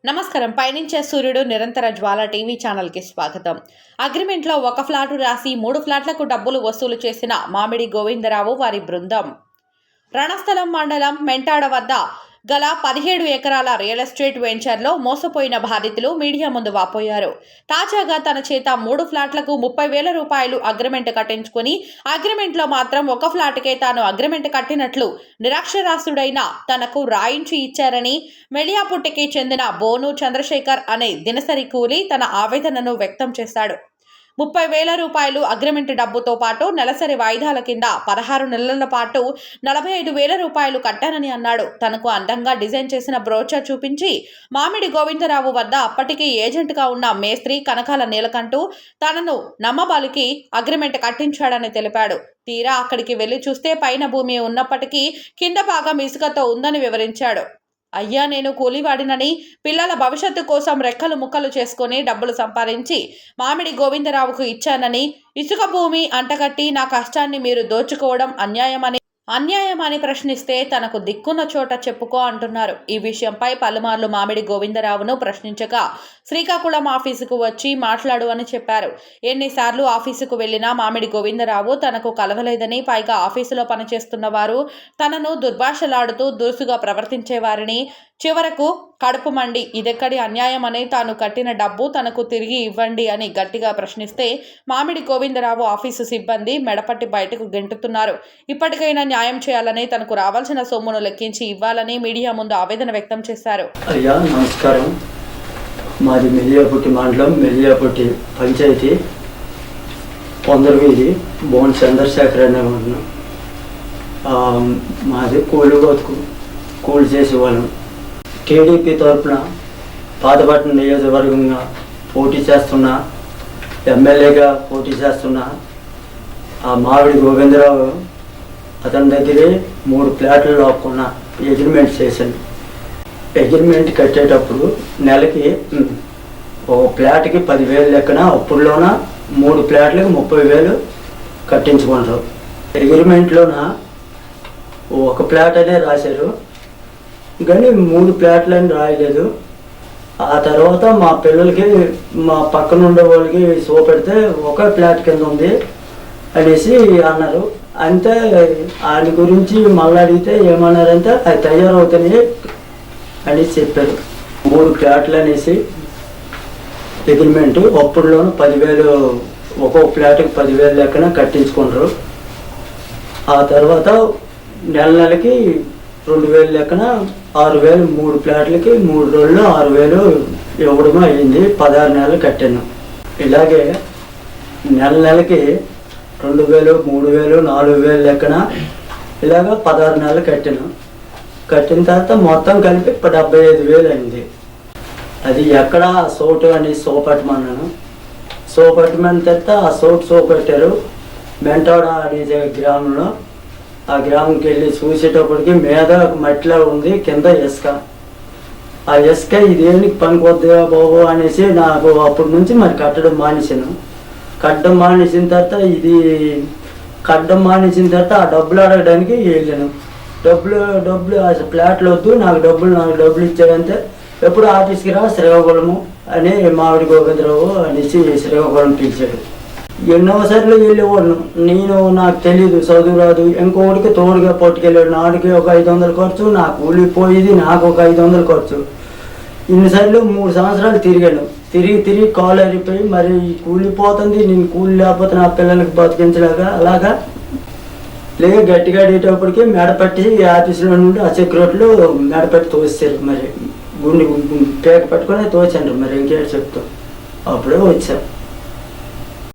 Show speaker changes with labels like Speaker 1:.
Speaker 1: నమస్కారం. పయనించే సూర్యుడు నిరంతర జ్వాల టీవీ ఛానల్కి స్వాగతం. అగ్రిమెంట్లో ఒక ఫ్లాటు రాసి 3 ఫ్లాట్లకు డబ్బులు వసూలు చేసిన మామిడి గోవిందరావు వారి బృందం రణస్థలం మండలం మెంటాడ వద్ద గల 17 ఎకరాల రియల్ ఎస్టేట్ వెంచర్లో మోసపోయిన బాధితులు మీడియా ముందు వాపోయారు. తాజాగా తన చేత 3 ఫ్లాట్లకు 30,000 రూపాయలు అగ్రిమెంట్ కట్టించుకుని అగ్రిమెంట్లో మాత్రం ఒక ఫ్లాట్కే తాను అగ్రిమెంట్ కట్టినట్లు నిరక్షరాస్యుడైన తనకు రాయించి ఇచ్చారని మెళియాపుట్టికి చెందిన బోను చంద్రశేఖర్ అనే దినసరి కూలీ తన ఆవేదనను వ్యక్తం చేశాడు. 30,000 రూపాయలు అగ్రిమెంట్ డబ్బుతో పాటు నెలసరి వాయిదాల కింద 16 నెలల పాటు 45,000 రూపాయలు కట్టానని అన్నాడు. తనకు అందంగా డిజైన్ చేసిన బ్రోచర్ చూపించి మామిడి గోవిందరావు వద్ద అప్పటికి ఏజెంట్గా ఉన్న మేస్త్రి కనకాల నీలకంఠు తనను నమ్మబలికి అగ్రిమెంట్ కట్టించాడని తెలిపాడు. తీరా అక్కడికి వెళ్లి చూస్తే పైన భూమి ఉన్నప్పటికీ కింద భాగం ఇసుకతో ఉందని వివరించాడు. అయ్యా, నేను కూలివాడినని పిల్లల భవిష్యత్తు కోసం రెక్కలు ముక్కలు చేసుకుని డబ్బులు సంపాదించి మామిడి గోవిందరావుకు ఇచ్చానని, ఇసుక భూమి అంటగట్టి నా కష్టాన్ని మీరు దోచుకోవడం అన్యాయమని ప్రశ్నిస్తే తనకు దిక్కున్న చోట చెప్పుకో అంటున్నారు. ఈ విషయంపై పలుమార్లు మామిడి గోవిందరావును ప్రశ్నించగా శ్రీకాకుళం ఆఫీసుకు వచ్చి మాట్లాడు అని చెప్పారు. ఎన్నిసార్లు ఆఫీసుకు వెళ్లినా మామిడి గోవిందరావు తనకు కలవలేదని, పైగా ఆఫీసులో పనిచేస్తున్న వారు తనను దుర్భాషలాడుతూ దురుసుగా ప్రవర్తించేవారని, చివరకు కడుపు మండి ఇదెక్కడి అన్యాయం అని తాను కట్టిన డబ్బు తనకు తిరిగి ఇవ్వండి అని గట్టిగా ప్రశ్నిస్తే మామిడి గోవిందరావు ఆఫీసు సిబ్బంది మెడపట్టి బయటకు గెంటుతున్నారు. ఇప్పటికైనా న్యాయం చేయాలని, తనకు రావాల్సిన సొమ్మును లెక్కించి ఇవ్వాలని మీడియా ముందు ఆవేదన వ్యక్తం చేశారు.
Speaker 2: అయ్యా నమస్కారం. మాది మెలియాపుట్టి మండలం, మెలియాపుట్టి పంచాయతీ, పొందరవీధి, బోన్ చంద్రశేఖర్ అనే ఉన్నాం. మాది కూలి చేసేవాళ్ళం. టీడీపీ తరఫున పాతపట్నం నియోజకవర్గంగా పోటీ చేస్తున్నా, ఎమ్మెల్యేగా పోటీ చేస్తున్నా ఆ మామిడి గోవిందరావు అతని దగ్గరే 3 ఫ్లాట్లు లాక్కున్నా అగ్రిమెంట్ చేశాను. అగ్రిమెంట్ కట్టేటప్పుడు నెలకి ఒక ఫ్లాట్కి 10,000 లెక్కన, అప్పుడులోన 3 ఫ్లాట్లకి 30,000 కట్టించుకుంటారు. అగ్రిమెంట్లోన ఒక ఫ్లాట్ అనే రాశారు కానీ 3 ఫ్లాట్లని రాయలేదు. ఆ తర్వాత మా పిల్లలకి, మా పక్కన ఉండే వాళ్ళకి చూపెడితే ఒక ఫ్లాట్ కింద ఉంది అనేసి అన్నారు. అంతే ఆయన గురించి మళ్ళీ అడిగితే ఏమన్నారంటే అది తయారవుతాయి అనేసి చెప్పారు. 3 ఫ్లాట్లు అనేసి అగ్రిమెంటు అప్పుడులోనూ 10,000, ఒక్కో ఫ్లాట్కి 10,000 లెక్కన కట్టించుకుంటారు. ఆ తర్వాత నెలకి 2,000 లెక్కన 6,000, 3 ఫ్లాట్లకి 3 రోజులు 6,000 ఇవ్వడం అయింది. 16 నెలలు కట్టాను. ఇలాగే నెలకి 2,000, 3,000, 4,000 లెక్కన ఇలాగ 16 నెలలు కట్టాను. కట్టిన తర్వాత మొత్తం కలిపి 75,000 అయింది. అది ఎక్కడ సోటు అని సోపట్టమన్నాను. సోపట్టమని తర్వాత ఆ సోపెట్టారు మెంటాడ అనే గ్రామంలో. ఆ గ్రామంకి వెళ్ళి చూసేటప్పటికి మీద మట్టిలో ఉంది, కింద ఇసుక. ఆ ఇసుక ఇదేనికి పనికొద్దా బాబు అనేసి నాకు అప్పటి నుంచి మరి కట్టడం మానేసాను. కట్టడం మానేసిన తర్వాత ఆ డబ్బులు అడగడానికి వెళ్ళాను. డబ్బులు ఫ్లాట్లు వద్దు, నాకు డబ్బులు ఇచ్చాడంటే ఎప్పుడు ఆఫీస్కి రా శ్రీకాకుళము అని మామిడి గోవిందరావు అనేసి శ్రీకాకుళం పిలిచాడు. ఎన్నోసార్లు వెళ్ళేవాడు. నాకు తెలీదు, చదువు రాదు. ఇంకొకటికి తోడుగా పట్టుకెళ్ళాడు. నాడికి ఒక 500 ఖర్చు, నాకు కూలిపోయేది, నాకు ఒక 500 ఖర్చు. ఇన్నిసార్లు 3 సంవత్సరాలు తిరిగాను. తిరిగి కాలు అరిపోయి మరి కూలిపోతుంది, నేను కూలి లేకపోతే నా పిల్లలకి బతికించలేక అలాగా గట్టిగా అడిగేటప్పటికి మెడపట్టి ఆఫీసులో నుండి ఆ సెక్యూరిటీలో మెడపట్టి తోసారు. మరి గుండె పేక పట్టుకొని తోచాను. మరి ఇంకేటి చెప్తాం. అప్పుడే వచ్చాను.